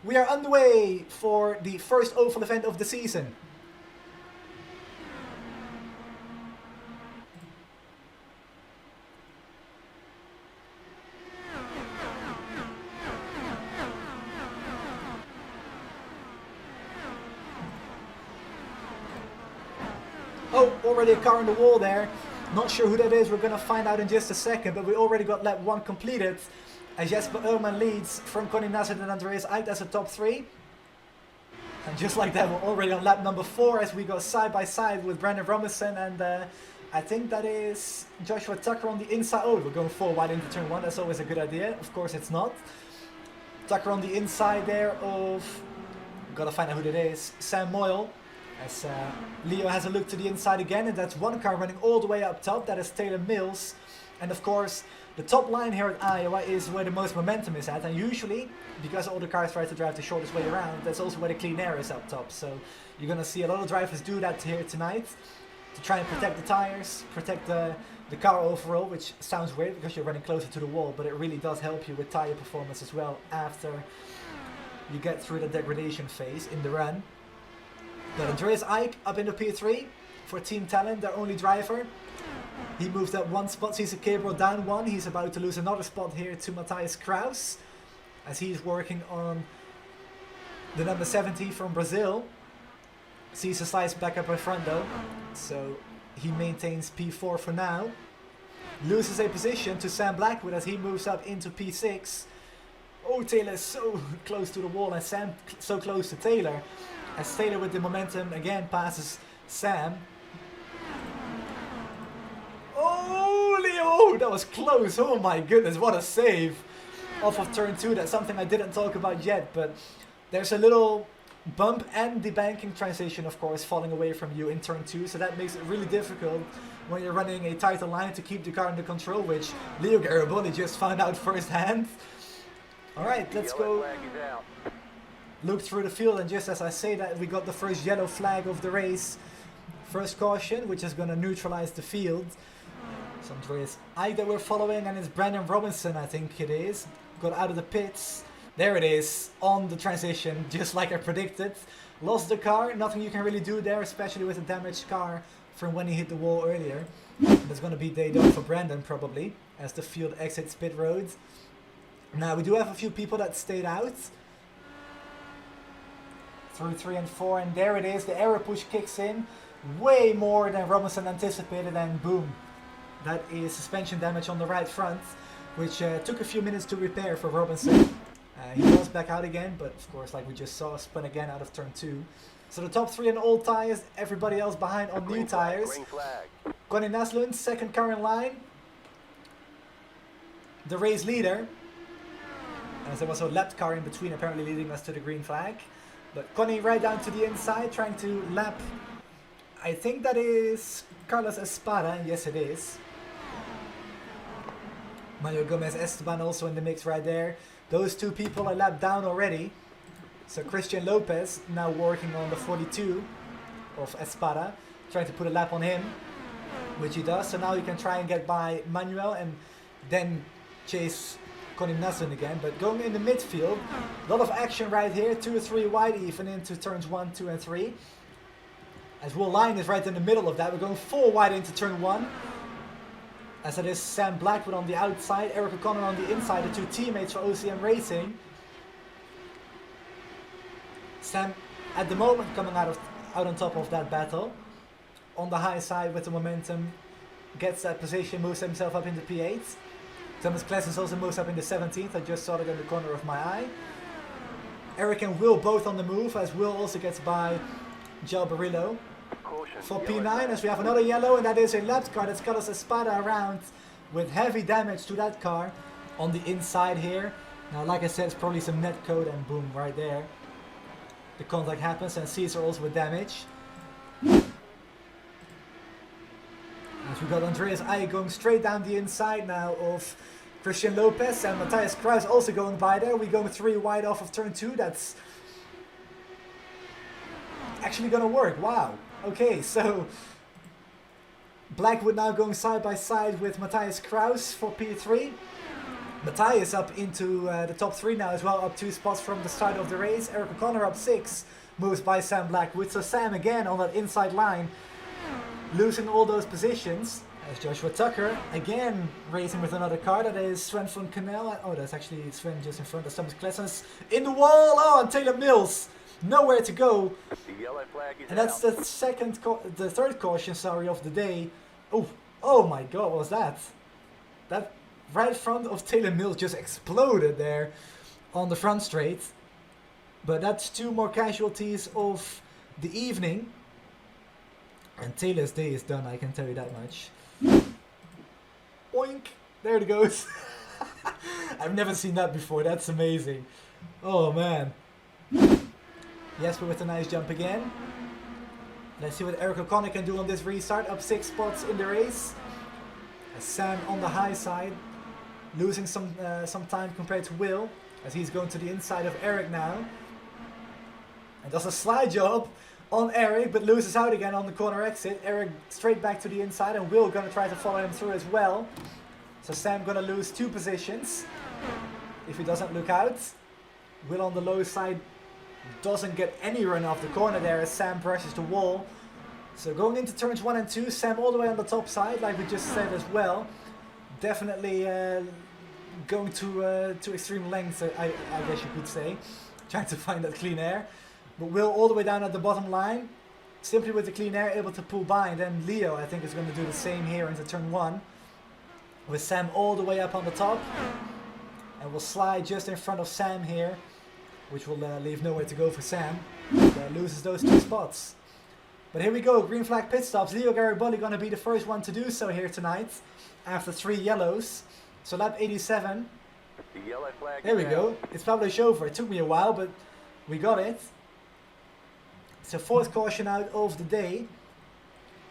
We are underway for the first oval event of the season. Oh, already a car on the wall there. Not sure who that is, we're going to find out in just a second, but we already got lap 1 completed. As Jesper Ullman leads from Connie Nassert and Andreas Eick as a top 3. And just like that, we're already on lap number 4 as we go side by side with Brandon Robinson and I think that is Joshua Tucker on the inside. Oh, we're going 4 wide into turn 1, that's always a good idea. Of course it's not. Tucker on the inside there of, gotta find out who that is, Sam Moyle. As Leo has a look to the inside again, and that's one car running all the way up top, that is Taylor Mills. And of course, the top line here at Iowa is where the most momentum is at, and usually, because all the cars try to drive the shortest way around, that's also where the clean air is up top. So you're gonna see a lot of drivers do that here tonight, to try and protect the tires, protect the car overall, which sounds weird because you're running closer to the wall, but it really does help you with tire performance as well after you get through the degradation phase in the run. Got Andreas Eick up in the P3 for Team Talent, their only driver. He moved up 1 spot, Cesar Cabral down 1. He's about to lose another spot here to Matthias Kraus as he's working on the number 70 from Brazil. Cesar slides back up in front though, so he maintains P4 for now. Loses a position to Sam Blackwood as he moves up into P6. Oh, Taylor is so close to the wall and Sam so close to Taylor. As Taylor with the momentum again passes Sam. Oh, Leo, that was close. Oh my goodness, what a save off of turn 2. That's something I didn't talk about yet, but there's a little bump and debanking transition, of course, falling away from you in turn 2. So that makes it really difficult when you're running a tighter line to keep the car under control, which Leo Gariboni just found out firsthand. All right, let's go. Look through the field, and just as I say that, we got the first yellow flag of the race. First caution, which is going to neutralize the field. So Andreas Eick that we're following, and it's Brandon Robinson, I think it is. Got out of the pits. There it is, on the transition, just like I predicted. Lost the car, nothing you can really do there, especially with a damaged car from when he hit the wall earlier. That's going to be day done for Brandon probably, as the field exits pit road. Now we do have a few people that stayed out. Through 3 and 4, and there it is, the error push kicks in way more than Robinson anticipated, and boom, that is suspension damage on the right front, which took a few minutes to repair for Robinson. He was back out again, but of course, like we just saw, spun again out of turn 2. So the top 3 on old tires, everybody else behind on new tires. Connie Naslund, second car in line, the race leader, as there was a lapped car in between apparently leading us to the green flag. But Connie right down to the inside, trying to lap, I think that is Carlos Espada, and yes it is. Manuel Gomez Esteban also in the mix right there. Those 2 people are lapped down already. So Christian Lopez now working on the 42 of Espada, trying to put a lap on him, which he does. So now he can try and get by Manuel and then chase Connie Naslund again, but going in the midfield, a lot of action right here, 2 or 3 wide even into turns 1, 2 and 3. As Will Lyon is right in the middle of that, we're going 4 wide into turn 1. As it is Sam Blackwood on the outside, Eric O'Connor on the inside, the 2 teammates for OCM Racing. Sam at the moment coming out on top of that battle. On the high side with the momentum, gets that position, moves himself up into P8. Thomas Klessens also moves up in the 17th. I just saw it in the corner of my eye. Eric and Will both on the move, as Will also gets by Joe Barillo. For P9, as we have another yellow, and that is a lapped car. That's Carlos Espada around with heavy damage to that car on the inside here. Now, like I said, it's probably some net code, and boom, right there. The contact happens, and Caesar also with damage. As we got Andreas Eick going straight down the inside now of Christian Lopez, and Matthias Kraus also going by there. We're going 3 wide off of turn 2. That's actually going to work. Wow. Okay, so Blackwood now going side by side with Matthias Kraus for P3. Matthias up into the top 3 now as well, up 2 spots from the start of the race. Eric O'Connor up 6, moves by Sam Blackwood. So Sam again on that inside line, losing all those positions. As Joshua Tucker again racing with another car. That is Sven van Canel. Oh, that's actually Sven just in front of Thomas Klessens. In the wall! Oh, and Taylor Mills nowhere to go. The yellow flag is And that's the third caution, sorry, of the day. Oh my God, what was that? That right front of Taylor Mills just exploded there on the front straight. But that's 2 more casualties of the evening. And Taylor's day is done, I can tell you that much. Boink! There it goes. I've never seen that before, that's amazing. Oh man. Jesper with a nice jump again. Let's see what Eric O'Connor can do on this restart. Up 6 spots in the race. As Sam on the high side, losing some time compared to Will, as he's going to the inside of Eric now. And does a slide job on Eric, but loses out again on the corner exit. Eric straight back to the inside, and Will gonna try to follow him through as well. So Sam gonna lose 2 positions if he doesn't look out. Will on the low side doesn't get any run off the corner there as Sam brushes the wall. So going into turns 1 and 2, Sam all the way on the top side, like we just said as well. Definitely going to extreme lengths, I guess you could say. Trying to find that clean air. But Will all the way down at the bottom line. Simply with the clean air able to pull by. And then Leo, I think, is going to do the same here into turn 1. With Sam all the way up on the top. And we'll slide just in front of Sam here. Which will leave nowhere to go for Sam. Loses those 2 spots. But here we go, green flag pit stops. Leo Garibaldi going to be the first one to do so here tonight. After 3 yellows. So lap 87. The yellow flag. There we go. It's Pablo Chauffeur. It took me a while, but we got it. So 4th caution out of the day.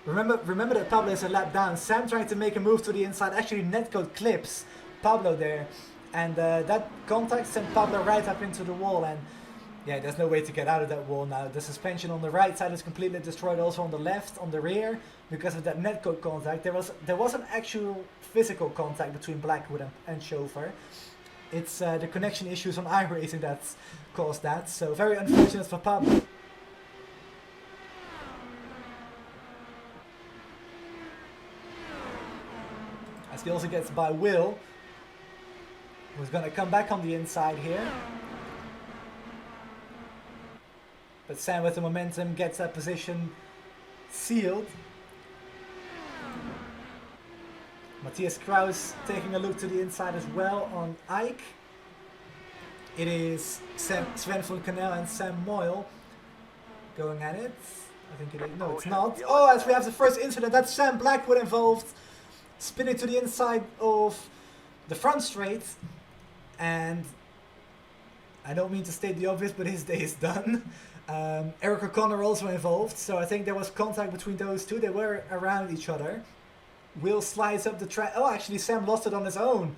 Remember that Pablo is a lap down. Sam trying to make a move to the inside. Actually, netcode clips Pablo there. And that contact sent Pablo right up into the wall. And yeah, there's no way to get out of that wall now. The suspension on the right side is completely destroyed. Also on the left, on the rear. Because of that netcode contact. There was an actual physical contact between Blackwood and Chauffeur. It's the connection issues on iRacing that's caused that. So very unfortunate for Pablo. As he also gets by Will, who's going to come back on the inside here. But Sam with the momentum gets that position sealed. Matthias Kraus taking a look to the inside as well on Ike. It is Sven van Canel and Sam Moyle going at it. I think it is. No, it's not. Oh, as we have the first incident, that's Sam Blackwood involved. Spinning to the inside of the front straight. And I don't mean to state the obvious, but his day is done. Eric O'Connor also involved. So I think there was contact between those two. They were around each other. Will slides up the track. Oh, actually Sam lost it on his own.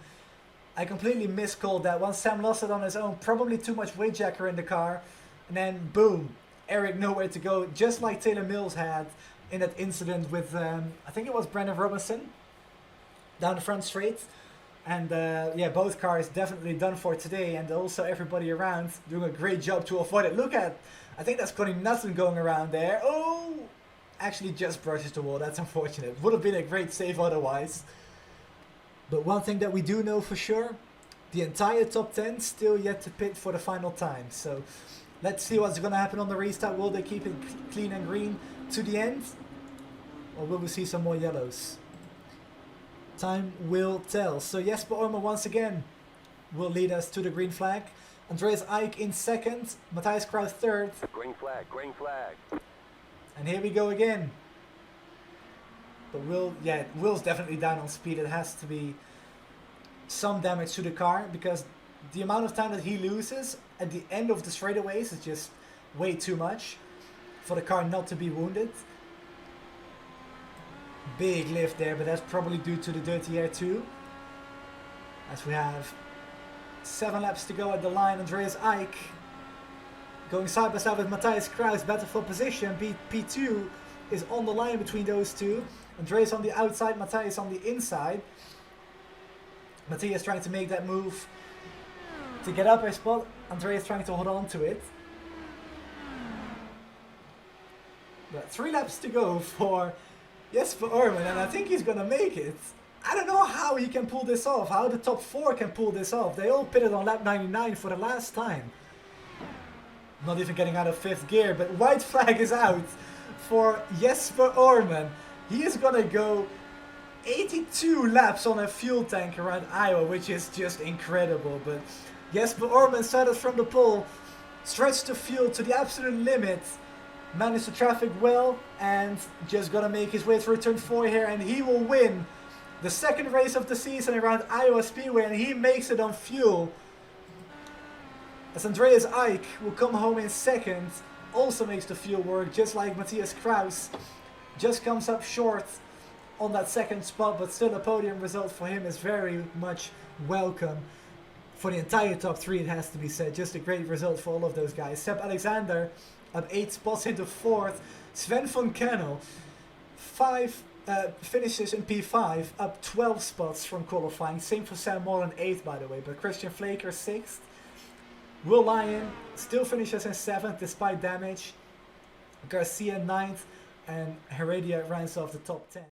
I completely miscalled that one. Sam lost it on his own. Probably too much weight jacker in the car. And then boom. Eric nowhere to go. Just like Taylor Mills had in that incident with, I think it was Brandon Robinson. Down the front straight. And yeah, both cars definitely done for today. And also everybody around doing a great job to avoid it. Look at, I think that's Connie Nutten going around there. Oh! Actually just brushes the wall. That's unfortunate. Would have been a great save otherwise. But one thing that we do know for sure, the entire top 10 still yet to pit for the final time. So let's see what's going to happen on the restart. Will they keep it clean and green to the end? Or will we see some more yellows? Time will tell. So Jesper Ormer once again will lead us to the green flag. Andreas Ike in second. Matthias Kraus third. Green flag, green flag. And here we go again. But Will's definitely down on speed. It has to be some damage to the car, because the amount of time that he loses at the end of the straightaways is just way too much for the car not to be wounded. Big lift there, but that's probably due to the dirty air too. As we have 7 laps to go at the line. Andreas Ike going side by side with Matthias Kraus, battle for position. P2 is on the line between those two. Andreas on the outside, Matthias on the inside. Matthias trying to make that move to get up a spot. Andreas trying to hold on to it. But 3 laps to go for Jesper Orman, and I think he's gonna make it. I don't know how he can pull this off, how the top 4 can pull this off. They all pitted on lap 99 for the last time. Not even getting out of 5th gear, but white flag is out for Jesper Orman. He is gonna go 82 laps on a fuel tank around Iowa, which is just incredible. But Jesper Orman started from the pole, stretched the fuel to the absolute limit, managed the traffic well, and just gonna make his way through turn 4 here, and he will win the 2nd race of the season around Iowa Speedway, and he makes it on fuel. As Andreas Eich will come home in 2nd, also makes the fuel work, just like Matthias Kraus. Just comes up short on that 2nd spot, but still a podium result for him is very much welcome. For the entire top 3, it has to be said. Just a great result for all of those guys. Seb Alexander up 8 spots into 4th. Sven von Kennel, 5 finishes in P5, up 12 spots from qualifying. Same for Sam Mullen, 8th by the way, but Christian Flaker 6th. Will Lyon still finishes in 7th despite damage. Garcia 9th, and Heredia rounds off the top 10.